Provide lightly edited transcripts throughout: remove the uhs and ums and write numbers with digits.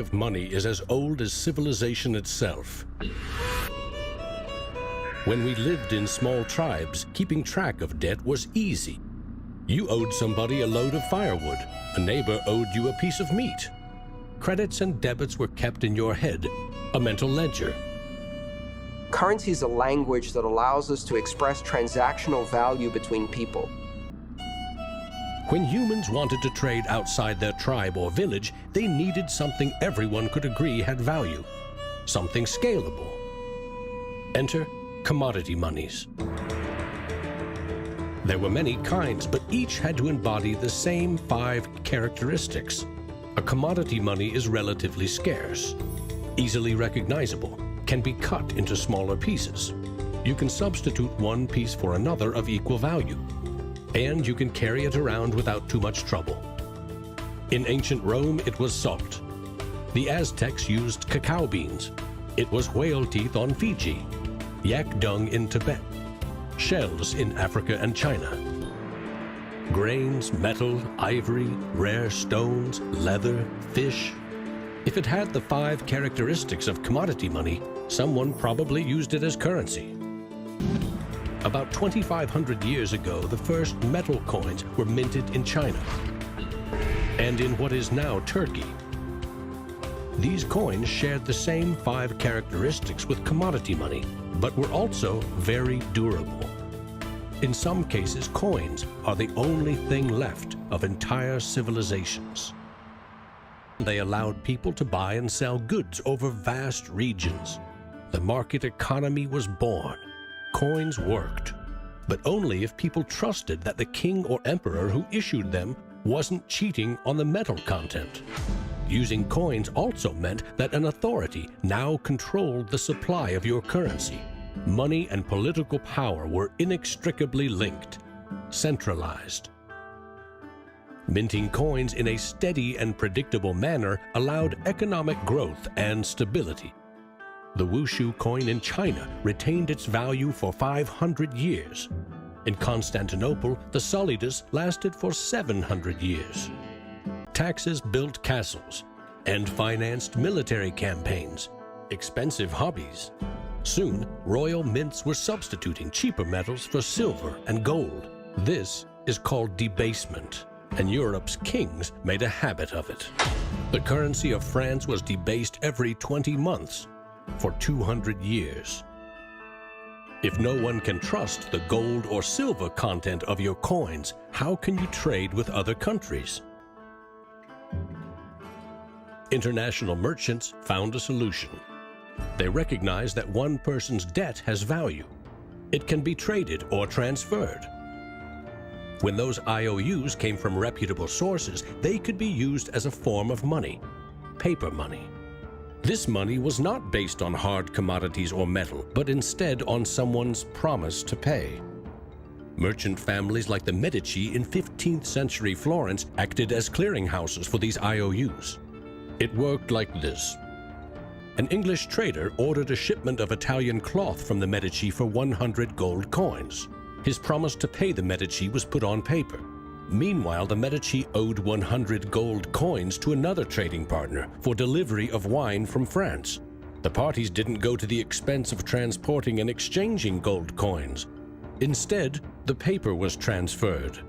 of money is as old as civilization itself. When we lived in small tribes, keeping track of debt was easy. You owed somebody a load of firewood. A neighbor owed you a piece of meat. Credits and debits were kept in your head, a mental ledger. Currency is a language that allows us to express transactional value between people. When humans wanted to trade outside their tribe or village, they needed something everyone could agree had value, something scalable. Enter commodity monies. There were many kinds, but each had to embody the same 5 characteristics. A commodity money is relatively scarce, easily recognizable, can be cut into smaller pieces. You can substitute one piece for another of equal value, and you can carry it around without too much trouble. In ancient Rome, it was salt. The Aztecs used cacao beans. It was whale teeth on Fiji, yak dung in Tibet, shells in Africa and China. Grains, metal, ivory, rare stones, leather, fish. If it had the 5 characteristics of commodity money, someone probably used it as currency. About 2,500 years ago, the first metal coins were minted in China and in what is now Turkey. These coins shared the same 5 characteristics with commodity money, but were also very durable. In some cases, coins are the only thing left of entire civilizations. They allowed people to buy and sell goods over vast regions. The market economy was born. Coins worked, but only if people trusted that the king or emperor who issued them wasn't cheating on the metal content. Using coins also meant that an authority now controlled the supply of your currency. Money and political power were inextricably linked, centralized. Minting coins in a steady and predictable manner allowed economic growth and stability. The Wushu coin in China retained its value for 500 years. In Constantinople, the solidus lasted for 700 years. Taxes built castles and financed military campaigns, expensive hobbies. Soon, royal mints were substituting cheaper metals for silver and gold. This is called debasement, and Europe's kings made a habit of it. The currency of France was debased every 20 months for 200 years. If no one can trust the gold or silver content of your coins, how can you trade with other countries? International merchants found a solution. They recognize that one person's debt has value. It can be traded or transferred. When those IOUs came from reputable sources, they could be used as a form of money, paper money. This money was not based on hard commodities or metal, but instead on someone's promise to pay. Merchant families like the Medici in 15th century Florence acted as clearinghouses for these IOUs. It worked like this. An English trader ordered a shipment of Italian cloth from the Medici for 100 gold coins. His promise to pay the Medici was put on paper. Meanwhile, the Medici owed 100 gold coins to another trading partner for delivery of wine from France. The parties didn't go to the expense of transporting and exchanging gold coins. Instead, the paper was transferred.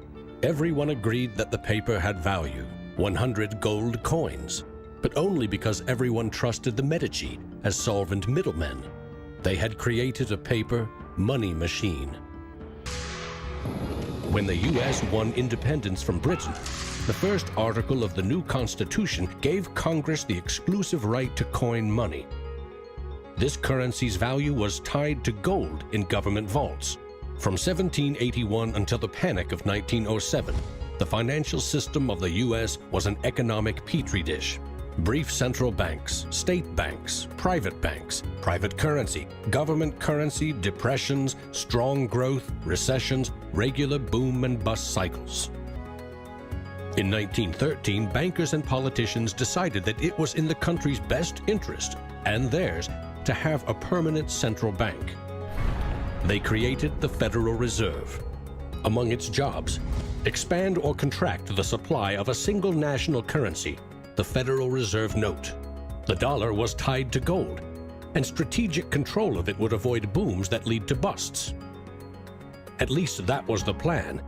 Everyone agreed that the paper had value, 100 gold coins, but only because everyone trusted the Medici as solvent middlemen. They had created a paper money machine. When the U.S. won independence from Britain, the first article of the new Constitution gave Congress the exclusive right to coin money. This currency's value was tied to gold in government vaults. From 1781 until the Panic of 1907, the financial system of the U.S. was an economic petri dish. Brief central banks, state banks, private currency, government currency, depressions, strong growth, recessions, regular boom and bust cycles. In 1913, bankers and politicians decided that it was in the country's best interest and theirs to have a permanent central bank. They created the Federal Reserve. Among its jobs, expand or contract the supply of a single national currency, the Federal Reserve Note. The dollar was tied to gold, and strategic control of it would avoid booms that lead to busts. At least that was the plan.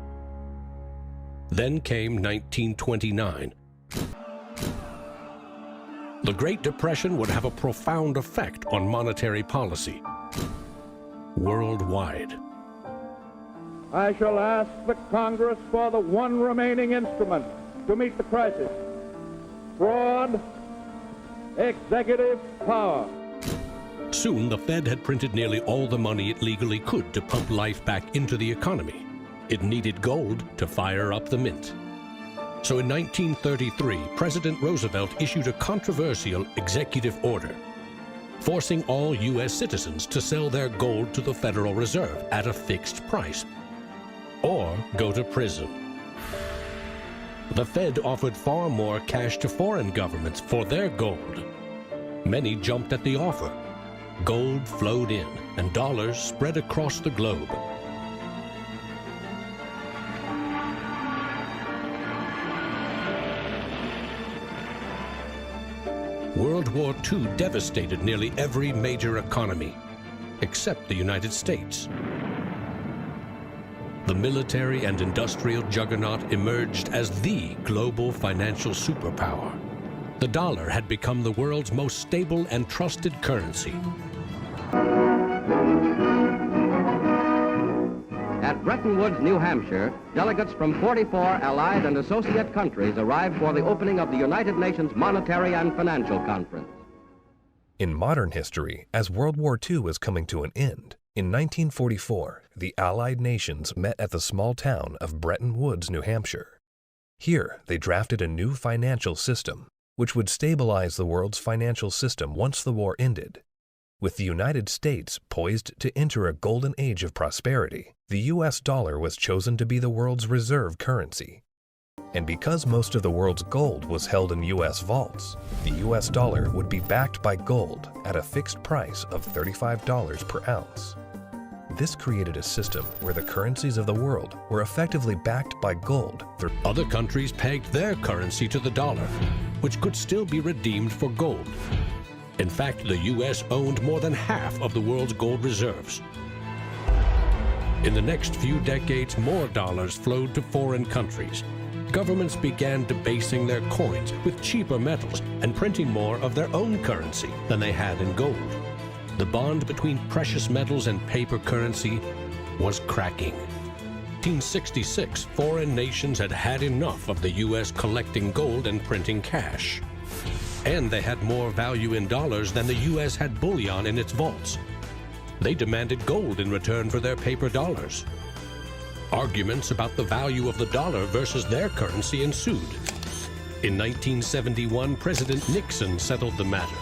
Then came 1929. The Great Depression would have a profound effect on monetary policy worldwide. I shall ask the Congress for the one remaining instrument to meet the crisis: broad executive power. Soon, the Fed had printed nearly all the money it legally could to pump life back into the economy. It needed gold to fire up the mint. So in 1933, President Roosevelt issued a controversial executive order, forcing all U.S. citizens to sell their gold to the Federal Reserve at a fixed price, or go to prison. The Fed offered far more cash to foreign governments for their gold. Many jumped at the offer. Gold flowed in, and dollars spread across the globe. World War II devastated nearly every major economy, except the United States. The military and industrial juggernaut emerged as the global financial superpower. The dollar had become the world's most stable and trusted currency. At Bretton Woods, New Hampshire, delegates from 44 allied and associate countries arrived for the opening of the United Nations Monetary and Financial Conference. In modern history, as World War II was coming to an end, in 1944, the Allied nations met at the small town of Bretton Woods, New Hampshire. Here, they drafted a new financial system, which would stabilize the world's financial system once the war ended. With the United States poised to enter a golden age of prosperity, the U.S. dollar was chosen to be the world's reserve currency. And because most of the world's gold was held in U.S. vaults, the U.S. dollar would be backed by gold at a fixed price of $35 per ounce. This created a system where the currencies of the world were effectively backed by gold. Other countries pegged their currency to the dollar, which could still be redeemed for gold. In fact, the U.S. owned more than half of the world's gold reserves. In the next few decades, more dollars flowed to foreign countries. Governments began debasing their coins with cheaper metals and printing more of their own currency than they had in gold. The bond between precious metals and paper currency was cracking. In 1866, foreign nations had had enough of the U.S. collecting gold and printing cash. And they had more value in dollars than the U.S. had bullion in its vaults. They demanded gold in return for their paper dollars. Arguments about the value of the dollar versus their currency ensued. In 1971, President Nixon settled the matter.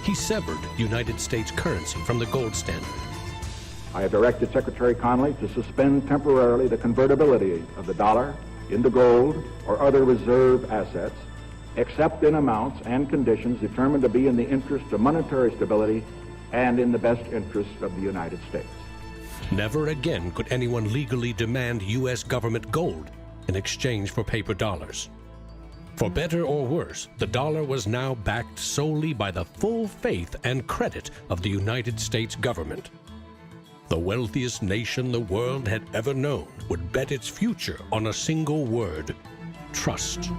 He severed United States currency from the gold standard. I have directed Secretary Connally to suspend temporarily the convertibility of the dollar into gold or other reserve assets, except in amounts and conditions determined to be in the interest of monetary stability and in the best interest of the United States. Never again could anyone legally demand U.S. government gold in exchange for paper dollars. For better or worse, the dollar was now backed solely by the full faith and credit of the United States government. The wealthiest nation the world had ever known would bet its future on a single word: trust.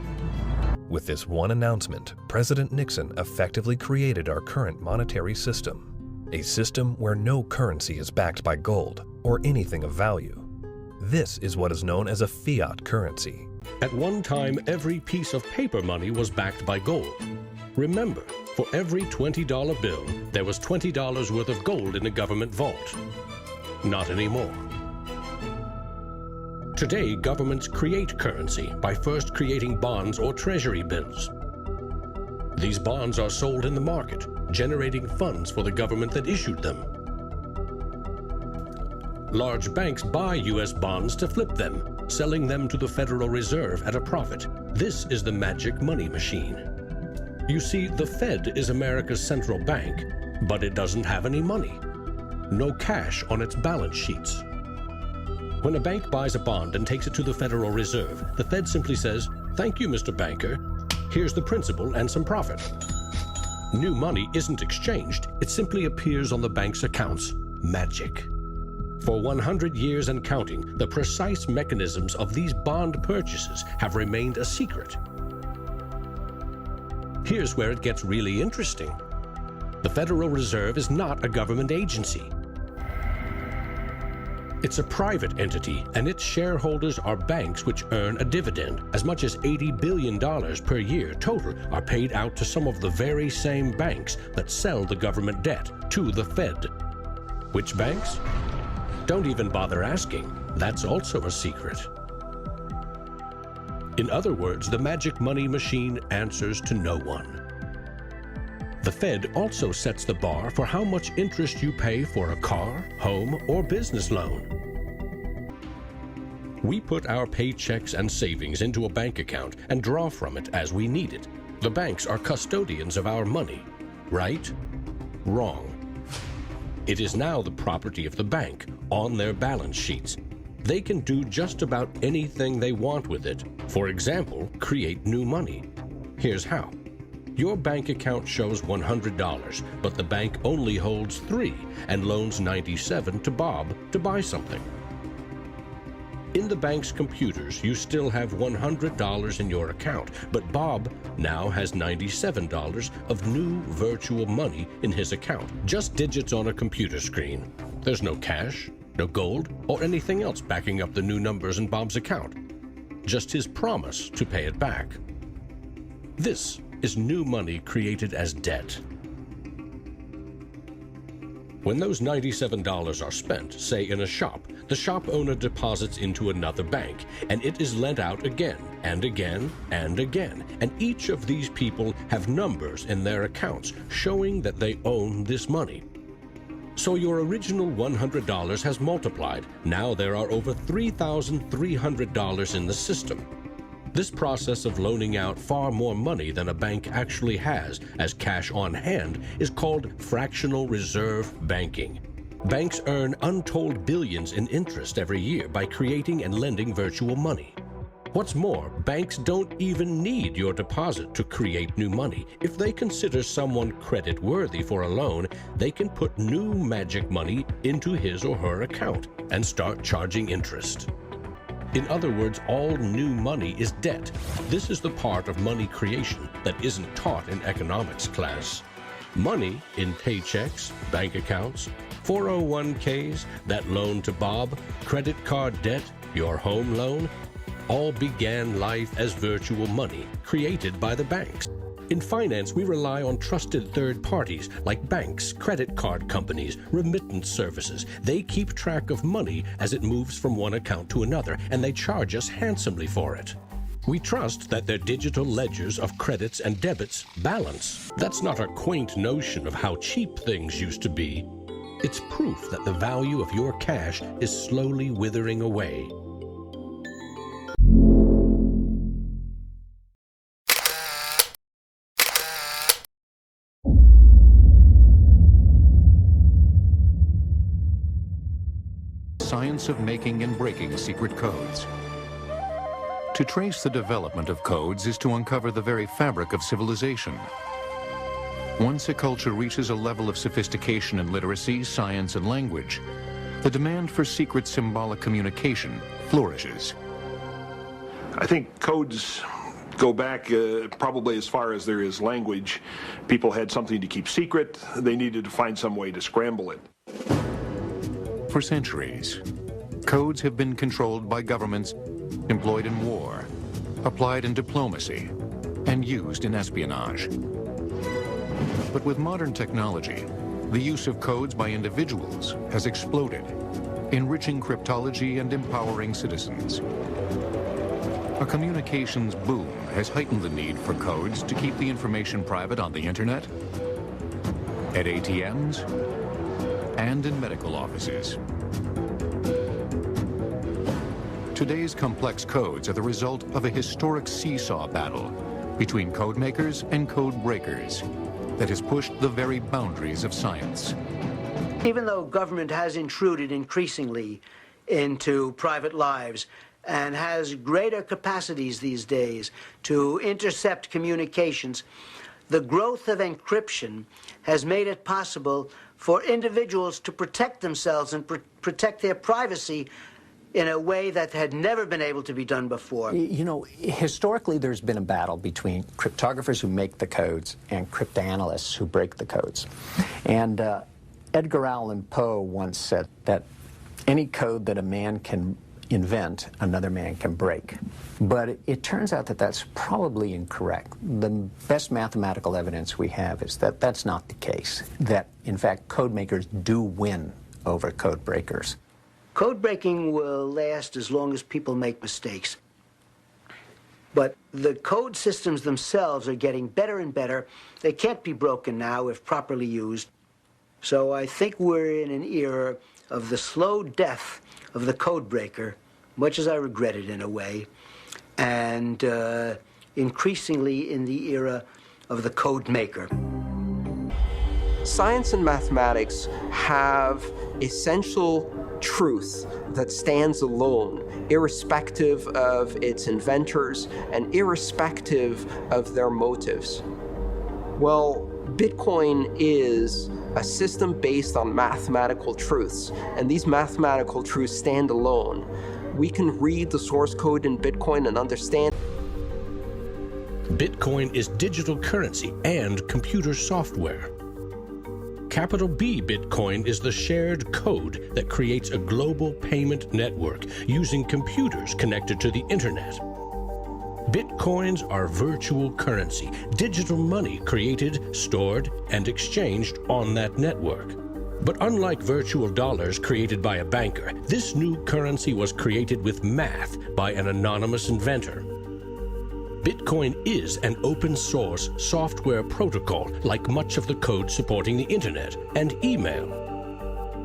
With this one announcement, President Nixon effectively created our current monetary system, a system where no currency is backed by gold or anything of value. This is what is known as a fiat currency. At one time, every piece of paper money was backed by gold. Remember, for every $20 bill, there was $20 worth of gold in the government vault. Not anymore. Today, governments create currency by first creating bonds or treasury bills. These bonds are sold in the market, generating funds for the government that issued them. Large banks buy U.S. bonds to flip them, selling them to the Federal Reserve at a profit. This is the magic money machine. You see, the Fed is America's central bank, but it doesn't have any money. No cash on its balance sheets. When a bank buys a bond and takes it to the Federal Reserve, the Fed simply says, "Thank you, Mr. Banker. Here's the principal and some profit." New money isn't exchanged, it simply appears on the bank's accounts. Magic. For 100 years and counting, the precise mechanisms of these bond purchases have remained a secret. Here's where it gets really interesting. The Federal Reserve is not a government agency. It's a private entity, and its shareholders are banks which earn a dividend. As much as $80 billion per year total are paid out to some of the very same banks that sell the government debt to the Fed. Which banks? Don't even bother asking. That's also a secret. In other words, the magic money machine answers to no one. The Fed also sets the bar for how much interest you pay for a car, home, or business loan. We put our paychecks and savings into a bank account and draw from it as we need it. The banks are custodians of our money. Right? Wrong. It is now the property of the bank on their balance sheets. They can do just about anything they want with it. For example, create new money. Here's how. Your bank account shows $100, but the bank only holds $3 and loans $97 to Bob to buy something. In the bank's computers, you still have $100 in your account, but Bob now has $97 of new virtual money in his account, just digits on a computer screen. There's no cash, no gold, or anything else backing up the new numbers in Bob's account. Just his promise to pay it back. This is new money created as debt. When those $97 are spent, say in a shop, the shop owner deposits into another bank, and it is lent out again and again and again. And each of these people have numbers in their accounts showing that they own this money. So your original $100 has multiplied. Now there are over $3,300 in the system. This process of loaning out far more money than a bank actually has as cash on hand is called fractional reserve banking. Banks earn untold billions in interest every year by creating and lending virtual money. What's more, banks don't even need your deposit to create new money. If they consider someone credit-worthy for a loan, they can put new magic money into his or her account and start charging interest. In other words, all new money is debt. This is the part of money creation that isn't taught in economics class. Money in paychecks, bank accounts, 401ks, that loan to Bob, credit card debt, your home loan, all began life as virtual money created by the banks. In finance, we rely on trusted third parties like banks, credit card companies, remittance services. They keep track of money as it moves from one account to another, and they charge us handsomely for it. We trust that their digital ledgers of credits and debits balance. That's not a quaint notion of how cheap things used to be. It's proof that the value of your cash is slowly withering away. Science of making and breaking secret codes. To trace the development of codes is to uncover the very fabric of civilization. Once a culture reaches a level of sophistication in literacy, science, and language, the demand for secret symbolic communication flourishes. I think codes go back probably as far as there is language. People had something to keep secret. They needed to find some way to scramble it. For centuries, codes have been controlled by governments, employed in war, applied in diplomacy, and used in espionage. But with modern technology, the use of codes by individuals has exploded, enriching cryptology and empowering citizens. A communications boom has heightened the need for codes to keep the information private on the internet, at ATMs, and in medical offices. Today's complex codes are the result of a historic seesaw battle between code makers and code breakers that has pushed the very boundaries of science. Even though government has intruded increasingly into private lives and has greater capacities these days to intercept communications, The growth of encryption has made it possible for individuals to protect themselves and protect their privacy in a way that had never been able to be done before. You know, historically there's been a battle between cryptographers who make the codes and cryptanalysts who break the codes. And Edgar Allan Poe once said that any code that a man can invent, another man can break. But it turns out that that's probably incorrect. The best mathematical evidence we have is that that's not the case, that in fact code makers do win over code breakers. Code breaking will last as long as people make mistakes. But the code systems themselves are getting better and better. They can't be broken now if properly used. So I think we're in an era of the slow death of the code breaker, much as I regret it in a way, and increasingly in the era of the code maker. Science and mathematics have essential truth that stands alone, irrespective of its inventors and irrespective of their motives. Well, Bitcoin is a system based on mathematical truths, and these mathematical truths stand alone. We can read the source code in Bitcoin and understand. Bitcoin is digital currency and computer software. Capital B Bitcoin is the shared code that creates a global payment network using computers connected to the internet. Bitcoins are virtual currency, digital money created, stored, and exchanged on that network. But unlike virtual dollars created by a banker, this new currency was created with math by an anonymous inventor. Bitcoin is an open-source software protocol like much of the code supporting the internet and email.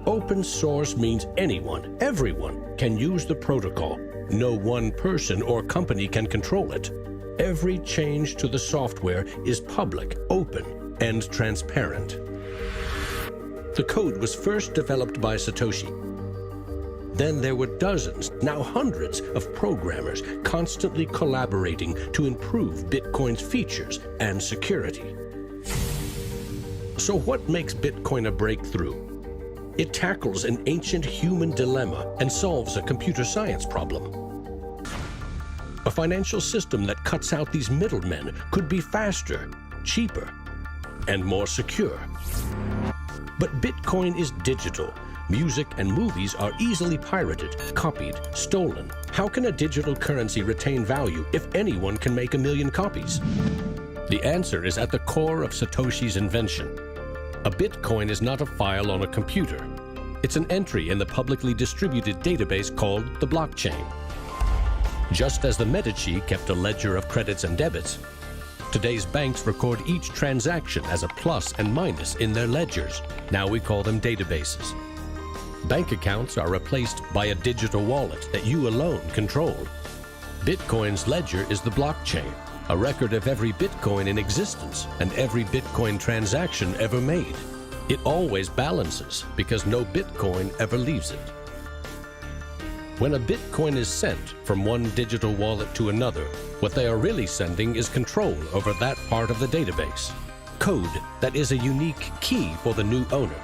Open source means anyone, everyone, can use the protocol. No one person or company can control it. Every change to the software is public, open, and transparent. The code was first developed by Satoshi. Then there were dozens, now hundreds, of programmers constantly collaborating to improve Bitcoin's features and security. So what makes Bitcoin a breakthrough? It tackles an ancient human dilemma and solves a computer science problem. A financial system that cuts out these middlemen could be faster, cheaper, and more secure. But Bitcoin is digital. Music and movies are easily pirated, copied, stolen. How can a digital currency retain value if anyone can make 1 million copies? The answer is at the core of Satoshi's invention. A Bitcoin is not a file on a computer. It's an entry in the publicly distributed database called the blockchain. Just as the Medici kept a ledger of credits and debits, today's banks record each transaction as a plus and minus in their ledgers. Now we call them databases. Bank accounts are replaced by a digital wallet that you alone control. Bitcoin's ledger is the blockchain, a record of every Bitcoin in existence and every Bitcoin transaction ever made. It always balances because no Bitcoin ever leaves it. When a Bitcoin is sent from one digital wallet to another, what they are really sending is control over that part of the database. Code that is a unique key for the new owner.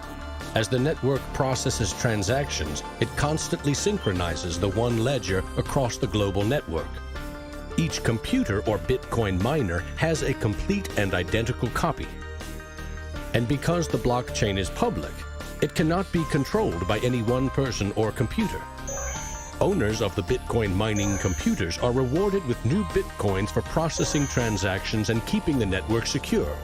As the network processes transactions, it constantly synchronizes the one ledger across the global network. Each computer or Bitcoin miner has a complete and identical copy. And because the blockchain is public, it cannot be controlled by any one person or computer. Owners of the Bitcoin mining computers are rewarded with new Bitcoins for processing transactions and keeping the network secure.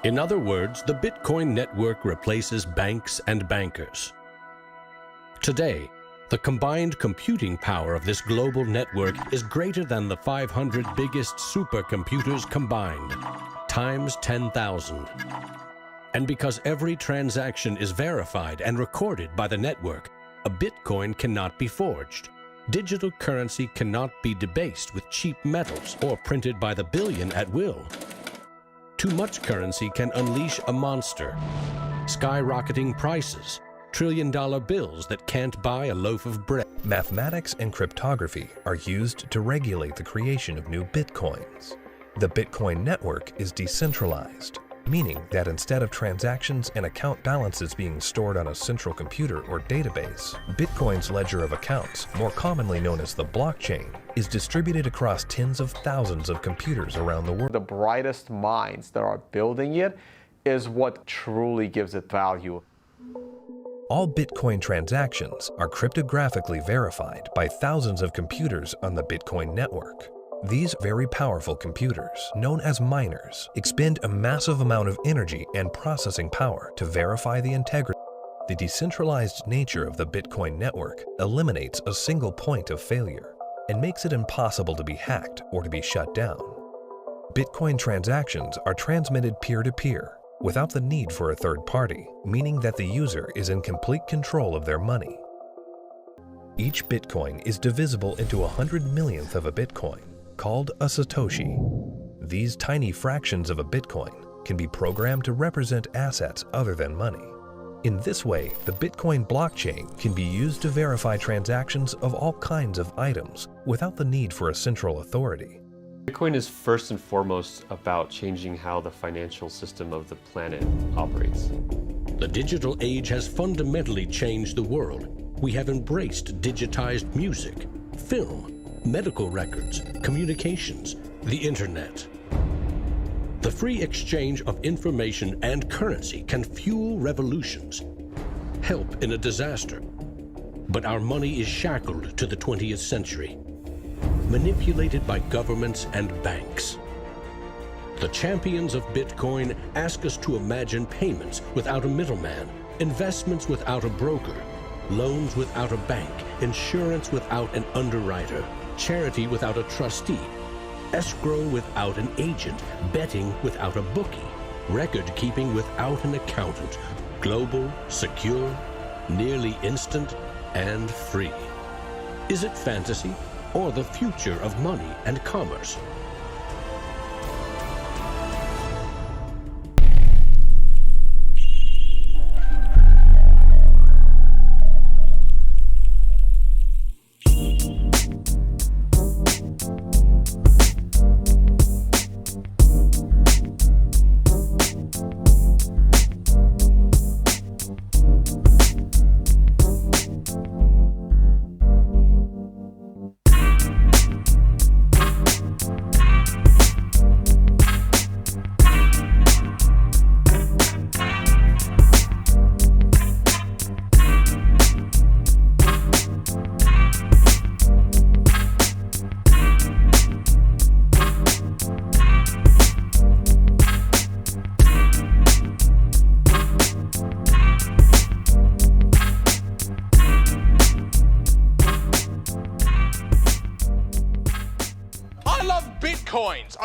In other words, the Bitcoin network replaces banks and bankers. Today, the combined computing power of this global network is greater than the 500 biggest supercomputers combined, times 10,000. And because every transaction is verified and recorded by the network, a Bitcoin cannot be forged. Digital currency cannot be debased with cheap metals or printed by the billion at will. Too much currency can unleash a monster, skyrocketing prices, trillion-dollar bills that can't buy a loaf of bread. Mathematics and cryptography are used to regulate the creation of new bitcoins. The Bitcoin network is decentralized, meaning that instead of transactions and account balances being stored on a central computer or database, Bitcoin's ledger of accounts, more commonly known as the blockchain, is distributed across tens of thousands of computers around the world. The brightest minds that are building it is what truly gives it value. All Bitcoin transactions are cryptographically verified by thousands of computers on the Bitcoin network. These very powerful computers, known as miners, expend a massive amount of energy and processing power to verify the integrity. The decentralized nature of the Bitcoin network eliminates a single point of failure and makes it impossible to be hacked or to be shut down. Bitcoin transactions are transmitted peer-to-peer without the need for a third party, meaning that the user is in complete control of their money. Each Bitcoin is divisible into 100 millionth of a Bitcoin, called a Satoshi. These tiny fractions of a Bitcoin can be programmed to represent assets other than money. In this way, the Bitcoin blockchain can be used to verify transactions of all kinds of items without the need for a central authority. Bitcoin is first and foremost about changing how the financial system of the planet operates. The digital age has fundamentally changed the world. We have embraced digitized music, film, medical records, communications, the internet. The free exchange of information and currency can fuel revolutions, help in a disaster. But our money is shackled to the 20th century, manipulated by governments and banks. The champions of Bitcoin ask us to imagine payments without a middleman, investments without a broker, loans without a bank, insurance without an underwriter, charity without a trustee, escrow without an agent, betting without a bookie, record-keeping without an accountant, global, secure, nearly instant, and free. Is it fantasy or the future of money and commerce? Bitcoins.